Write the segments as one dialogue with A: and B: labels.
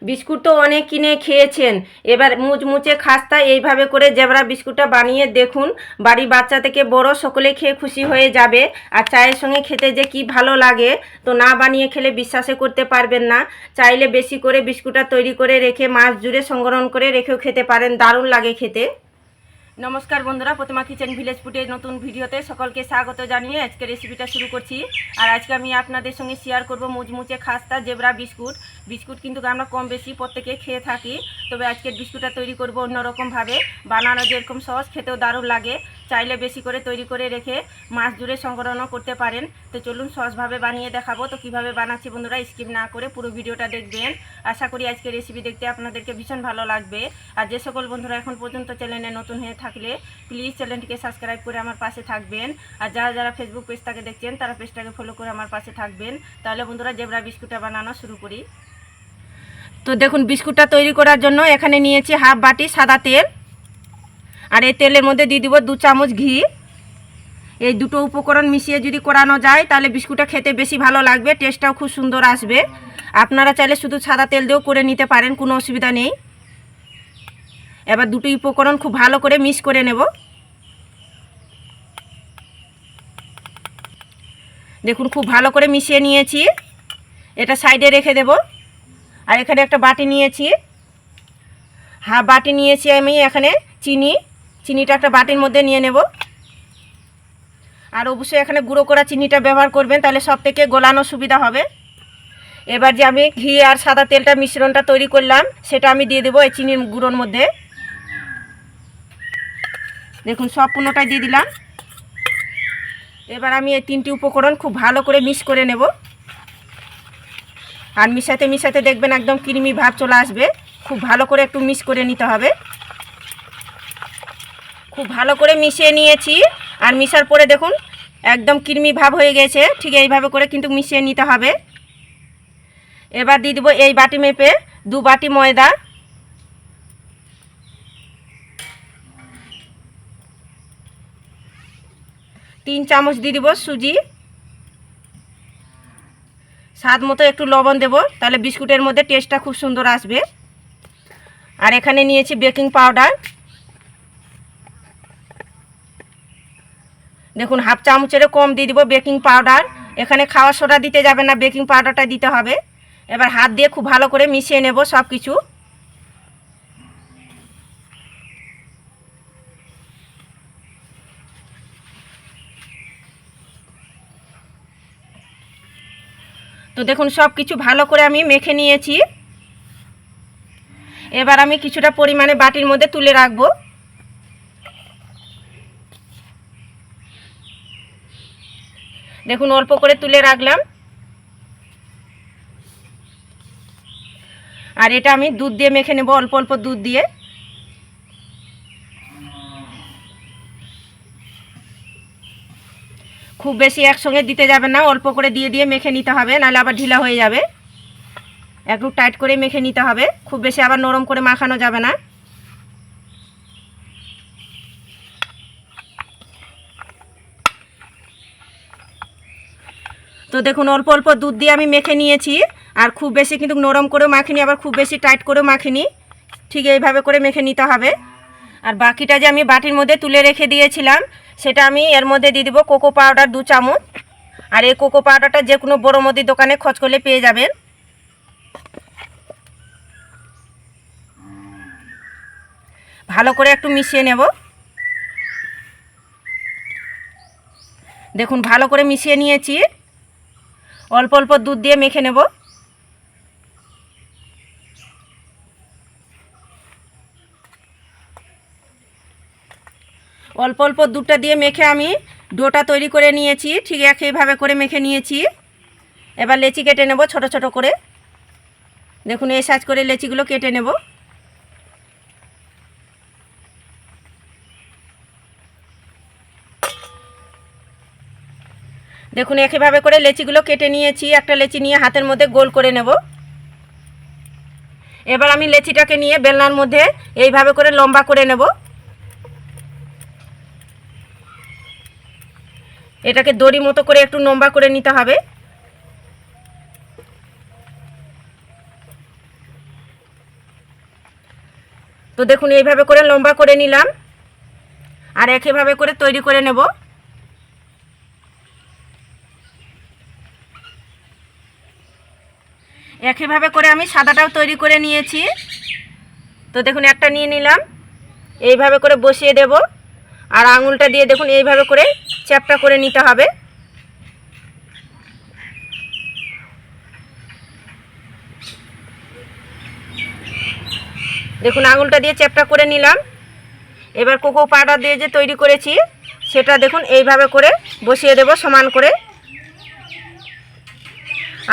A: Biscuit তো অনেক কিনে খেয়েছেন, এবার মুচমুচে খাস্তা এইভাবে করে জেবরা বিস্কুটটা বানিয়ে দেখুন। বাড়ি বাচ্চা থেকে বড় সকলে খেয়ে খুশি হয়ে যাবে। আর চায়ের সঙ্গে খেতে যে কি ভালো লাগে, তো না বানিয়ে খেলে বিশ্বাসে করতে পারবেন না। চাইলে বেশি করে বিস্কুটটা তৈরি করে রেখে মাস জুড়ে সংরক্ষণ করে রেখেও খেতে পারেন, দারুণ লাগে খেতে। নমস্কার বন্ধুরা, প্রতিমা কিচেন ভিলেজ ফুডের নতুন ভিডিওতে সকলকে স্বাগত জানিয়ে আজকে রেসিপিটা শুরু করছি। আর আজকে আমি আপনাদের সঙ্গে শেয়ার করব মুচমুচে খাস্তা জেবরা বিস্কুট। বিস্কুট কিন্তু আমরা কম বেশি প্রত্যেকে খেয়ে থাকি, তবে আজকের বিস্কুটটা তৈরি করব অন্যরকমভাবে। বানানো যেরকম সহজ, খেতেও দারুণ লাগে। চাইলে বেশি করে তৈরি করে রেখে মাস জুড়ে সংরক্ষণও করতে পারেন। তো চলুন সহজভাবে বানিয়ে দেখাবো। তো কিভাবে বানাচ্ছি বন্ধুরা, স্কিপ না করে পুরো ভিডিওটা দেখবেন। আশা করি আজকে রেসিপি দেখতে আপনাদেরকে ভীষণ ভালো লাগবে। আর যে সকল বন্ধুরা এখন পর্যন্ত চ্যানেলে নতুন হয়ে থাকলে প্লিজ চ্যানেলটিকে সাবস্ক্রাইব করে আমার পাশে থাকবেন। আর যারা যারা ফেসবুক পেজটাকে দেখছেন তারা পেজটাকে ফলো করে আমার পাশে থাকবেন। তাহলে বন্ধুরা জেবরা বিস্কুটটা বানানো শুরু করি। তো দেখুন, বিস্কুটটা তৈরি করার জন্য এখানে নিয়েছি হাফ বাটি সাদা তেল, আর এই তেলের মধ্যে দিয়ে দিব 2 চামচ ঘি। এই দুটো উপকরণ মিশিয়ে যদি করানো যায় তাহলে বিস্কুটটা খেতে বেশি ভালো লাগবে, টেস্টটাও খুব সুন্দর আসবে। আপনারা চাইলে শুধু সাদা তেল দিয়েও করে নিতে পারেন, কোনো অসুবিধা নেই। এবার দুটো উপকরণ খুব ভালো করে মিক্স করে নেব। দেখুন খুব ভালো করে মিশিয়ে নিয়েছি, এটা সাইডে রেখে দেব। আর এখানে একটা বাটি নিয়েছি, হাফ বাটি নিয়েছি আমি এখানে চিনিটা একটা বাটির মধ্যে নিয়ে নেব। আর অবশ্যই এখানে গুঁড়ো করা চিনিটা ব্যবহার করবেন, তাহলে সব থেকে গলানো সুবিধা হবে। এবার যে আমি ঘি আর সাদা তেলটা মিশ্রণটা তৈরি করলাম সেটা আমি দিয়ে দেবো এই চিনির গুঁড়োর মধ্যে। দেখুন সব পুরোটাই দিয়ে দিলাম। এবার আমি এই 3টি উপকরণ খুব ভালো করে মিক্স করে নেব। আর মিশাতে মিশাতে দেখবেন একদম ক্রিমি ভাব চলে আসবে। খুব ভালো করে একটু মিক্স করে নিতে হবে। খুব ভালো করে মিশিয়ে নিয়েছি, আর মিশার পরে দেখুন একদম ক্রিমি ভাব হয়ে গেছে। ঠিক এইভাবে করে কিন্তু মিশিয়ে নিতে হবে। এবার দিয়ে দেবো এই বাটি মেপে 2 বাটি ময়দা, 3 চামচ দিয়ে দেবো সুজি, স্বাদ মতো একটু লবণ দেব, তাহলে বিস্কুটের মধ্যে টেস্টটা খুব সুন্দর আসবে। আর এখানে নিয়েছি বেকিং পাউডার, দেখুন হাফ চামচেরও কম দিয়ে দিব বেকিং পাউডার। এখানে খাওয়া সোডা দিতে যাবে না, বেকিং পাউডারটা দিতে হবে। এবার হাত দিয়ে খুব ভালো করে মিশিয়ে নেব সব কিছু। তো দেখুন সব কিছু ভালো করে আমি মেখে নিয়েছি। এবার আমি কিছুটা পরিমাণে বাটির মধ্যে তুলে রাখবো। দেখুন অল্প করে তুলে রাখলাম। আর এটা আমি দুধ দিয়ে মেখে নেব, অল্প অল্প দুধ দিয়ে। খুব বেশি একসঙ্গে দিতে যাবে না, অল্প করে দিয়ে দিয়ে মেখে নিতে হবে, নাহলে আবার ঢিলা হয়ে যাবে। একটু টাইট করে মেখে নিতে হবে, খুব বেশি আবার নরম করে মাখানো যাবে না। তো দেখুন অল্প অল্প দুধ দিয়ে আমি মেখে নিয়েছি। আর খুব বেশি কিন্তু নরম করেও মাখিনি, আবার খুব বেশি টাইট করেও মাখিনি। ঠিক এইভাবে করে মেখে নিতে হবে। আর বাকিটা যে আমি বাটির মধ্যে তুলে রেখে দিয়েছিলাম সেটা আমি এর মধ্যে দিয়ে দেবো কোকো পাউডার 2 চামচ। আর এই কোকো পাউডারটা যে কোনো বড় মুদির দোকানে খোঁজ করলে পেয়ে যাবেন। ভালো করে একটু মিশিয়ে নেব। দেখুন ভালো করে মিশিয়ে নিয়েছি, অল্প অল্প দুধ দিয়ে মেখে নেব। অল্প অল্প দুধটা দিয়ে মেখে আমি ডোটা তৈরি করে নিয়েছি, ঠিক একইভাবে করে মেখে নিয়েছি। এবার লেচি কেটে নেব ছোট ছোট করে। দেখুন এই সাইজ করে লেচিগুলো কেটে নেব। দেখুন একইভাবে করে লেচিগুলো কেটে নিয়েছি। একটা লেচি নিয়ে হাতের মধ্যে গোল করে নেব। এবার আমি লেচিটাকে নিয়ে বেলনার মধ্যে এইভাবে করে লম্বা করে নেব। এটাকে দড়ি মতো করে একটু লম্বা করে নিতে হবে। তো দেখুন এইভাবে করে লম্বা করে নিলাম, আর একইভাবে করে তৈরি করে নেব। একইভাবে করে আমি সাদাটাও তৈরি করে নিয়েছি। তো দেখুন একটা নিয়ে নিলাম, এইভাবে করে বসিয়ে দেব, আর আঙুলটা দিয়ে দেখুন এইভাবে করে চ্যাপটা করে নিতে হবে। দেখুন আঙুলটা দিয়ে চ্যাপটা করে নিলাম। এবার কোকো পাউডার দিয়ে যে তৈরি করেছি সেটা দেখুন এইভাবে করে বসিয়ে দেব সমান করে।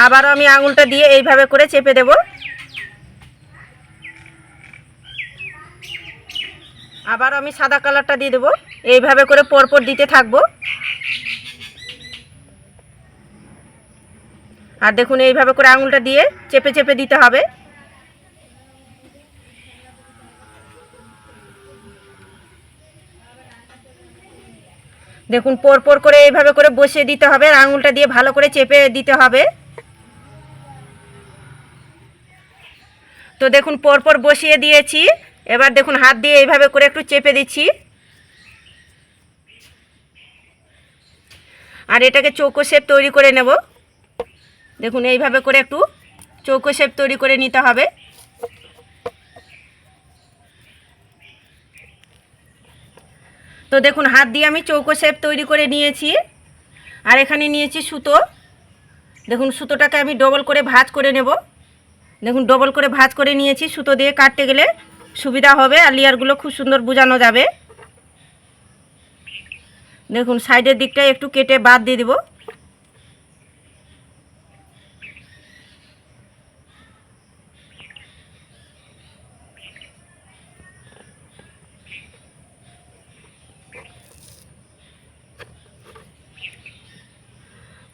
A: আবারও আমি আঙুলটা দিয়ে এইভাবে করে চেপে দেব। আবার আমি সাদা কালারটা দিয়ে দেব, এইভাবে করে পরপর দিতে থাকবো। আর দেখুন এইভাবে করে আঙুলটা দিয়ে চেপে চেপে দিতে হবে। দেখুন পরপর করে এইভাবে করে বসিয়ে দিতে হবে, আর আঙুলটা দিয়ে ভালো করে চেপে দিতে হবে। তো দেখুন পরপর বসিয়ে দিয়েছি। এবার দেখুন হাত দিয়ে এইভাবে করে একটু চেপে দিচ্ছি, আর এটাকে চৌকো শেপ তৈরি করে নেব। দেখুন এইভাবে করে একটু চৌকো শেপ তৈরি করে নিতে হবে। তো দেখুন হাত দিয়ে আমি চৌকো শেপ তৈরি করে নিয়েছি, আর এখানে নিয়েছি সুতো। দেখুন সুতোটাকে আমি ডবল করে ভাঁজ করে নেব। দেখুন ডবল করে ভাঁজ করে নিয়েছি, সুতো দিয়ে কাটতে গেলে সুবিধা হবে, আর লেয়ারগুলো খুব সুন্দর বোঝানো যাবে। দেখুন সাইডের দিকটা একটু কেটে বাদ দিয়ে দেব।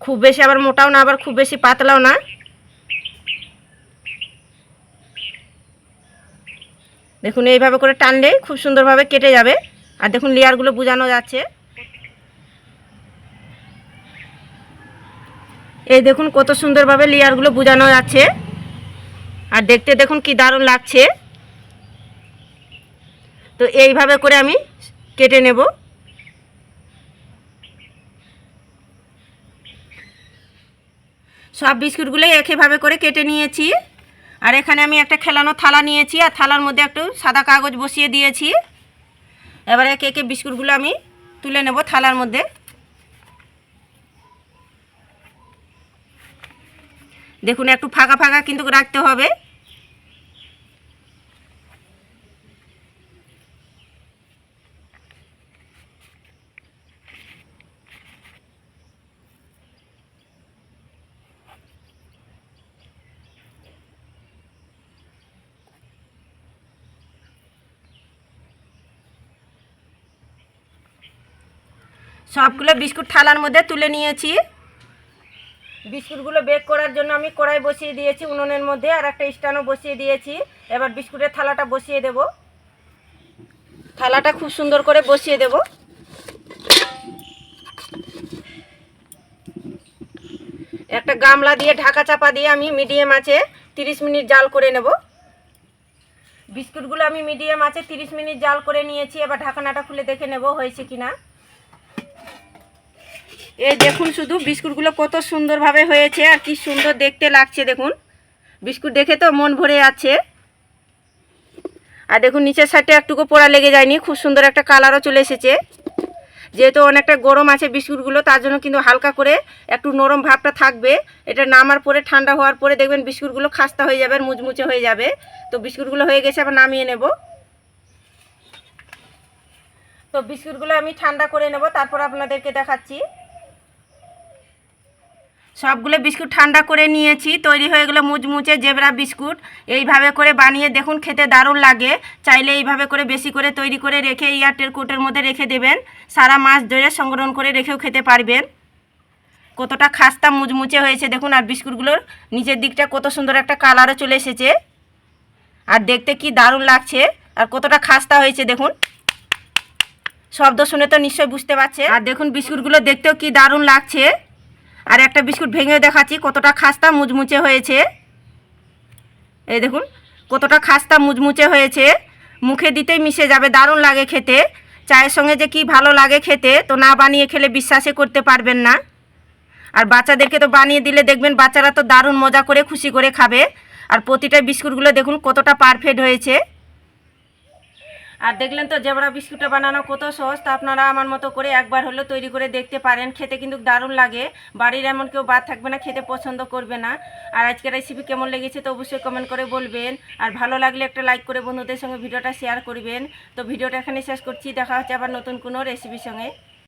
A: খুব বেশি আবার মোটাও না, আবার খুব বেশি পাতলাও না। দেখুন এইভাবে করে টানলে খুব সুন্দরভাবে কেটে যাবে, আর দেখুন লেয়ারগুলো বোঝানো যাচ্ছে। এই দেখুন কত সুন্দরভাবে লেয়ারগুলো বোঝানো যাচ্ছে, আর দেখতে দেখুন কি দারুণ লাগছে। তো এইভাবে করে আমি কেটে নেব। সব বিস্কুটগুলোই একইভাবে করে কেটে নিয়েছি, আর এখানে আমি একটা খেলানো থালা নিয়েছি, আর থালার মধ্যে একটু সাদা কাগজ বসিয়ে দিয়েছি। এবার একে একে বিস্কুটগুলো আমি তুলে নেব থালার মধ্যে। দেখুন একটু ফাঁকা ফাঁকা কিন্তু রাখতে হবে। সবগুলো বিস্কুট থালার মধ্যে তুলে নিয়েছি। বিস্কুটগুলো বেক করার জন্য আমি কড়াই বসিয়ে দিয়েছি উনুনের মধ্যে, আর একটা স্ট্যান্ডও বসিয়ে দিয়েছি। এবার বিস্কুটের থালাটা বসিয়ে দেব। থালাটা খুব সুন্দর করে বসিয়ে দেব। একটা গামলা দিয়ে ঢাকা চাপা দিয়ে আমি মিডিয়াম আঁচে 30 মিনিট জাল করে নেব। বিস্কুটগুলো আমি মিডিয়াম আঁচে 30 মিনিট জাল করে নিয়েছি। এবার ঢাকনাটা খুলে দেখে নেব হয়েছে কিনা। এই দেখুন শুধু বিস্কুটগুলো কত সুন্দরভাবে হয়েছে, আর কি সুন্দর দেখতে লাগছে। দেখুন বিস্কুট দেখে তো মন ভরে আছে। আর দেখুন নিচের সাইডটা একটুকু পোড়া লেগে যায়নি, খুব সুন্দর একটা কালারও চলে এসেছে। যেহেতু অনেকটা গরম আছে বিস্কুটগুলো, তার জন্য কিন্তু হালকা করে একটু নরম ভাবটা থাকবে। এটা নামার পরে ঠান্ডা হওয়ার পরে দেখবেন বিস্কুটগুলো খাস্তা হয়ে যাবে, আর মুচমুচে হয়ে যাবে। তো বিস্কুটগুলো হয়ে গেছে, আবার নামিয়ে নেব। তো বিস্কুটগুলো আমি ঠান্ডা করে নেব, তারপর আপনাদেরকে দেখাচ্ছি। সবগুলো বিস্কুট ঠান্ডা করে নিয়েছি, তৈরি হয়ে গেলো মুচমুচে জেবরা বিস্কুট। এইভাবে করে বানিয়ে দেখুন, খেতে দারুণ লাগে। চাইলে এইভাবে করে বেশি করে তৈরি করে রেখে এয়ারটাইট কোটের মধ্যে রেখে দেবেন, সারা মাস ধরে সংরক্ষণ করে রেখেও খেতে পারবেন। কতটা খাস্তা মুচমুচে হয়েছে দেখুন, আর বিস্কুটগুলোর নিচের দিকটা কত সুন্দর একটা কালারও চলে এসেছে, আর দেখতে কি দারুণ লাগছে, আর কতটা খাস্তা হয়েছে দেখুন। শব্দ শুনে তো নিশ্চয়ই বুঝতে পারছে। আর দেখুন বিস্কুটগুলো দেখতেও কি দারুণ লাগছে। আর একটা বিস্কুট ভেঙে দেখাচ্ছি কতটা খাস্তা মুচমুচে হয়েছে। এই দেখুন কতটা খাস্তা মুচমুচে হয়েছে, মুখে দিতেই মিশে যাবে, দারুণ লাগে খেতে। চায়ের সঙ্গে যে কি ভালো লাগে খেতে, তো না বানিয়ে খেলে বিশ্বাসই করতে পারবেন না। আর বাচ্চাদেরকে তো বানিয়ে দিলে দেখবেন বাচ্চারা তো দারুণ মজা করে খুশি করে খাবে। আর প্রতিটা বিস্কুটগুলো দেখুন কতটা পারফেক্ট হয়েছে। আর দেখলেন তো জেবরা বিস্কুটটা বানানো কত সহজ। তা আপনারা আমার মতো করে একবার হলেও তৈরি করে দেখতে পারেন, খেতে কিন্তু দারুণ লাগে। বাড়ির এমন কেউ বাদ থাকবে না খেতে পছন্দ করবে না। আর আজকের রেসিপি কেমন লেগেছে তো অবশ্যই কমেন্ট করে বলবেন। আর ভালো লাগলে একটা লাইক করে বন্ধুদের সঙ্গে ভিডিওটা শেয়ার করবেন। তো ভিডিওটা এখানে শেষ করছি, দেখা হচ্ছে আবার নতুন কোনো রেসিপির সঙ্গে।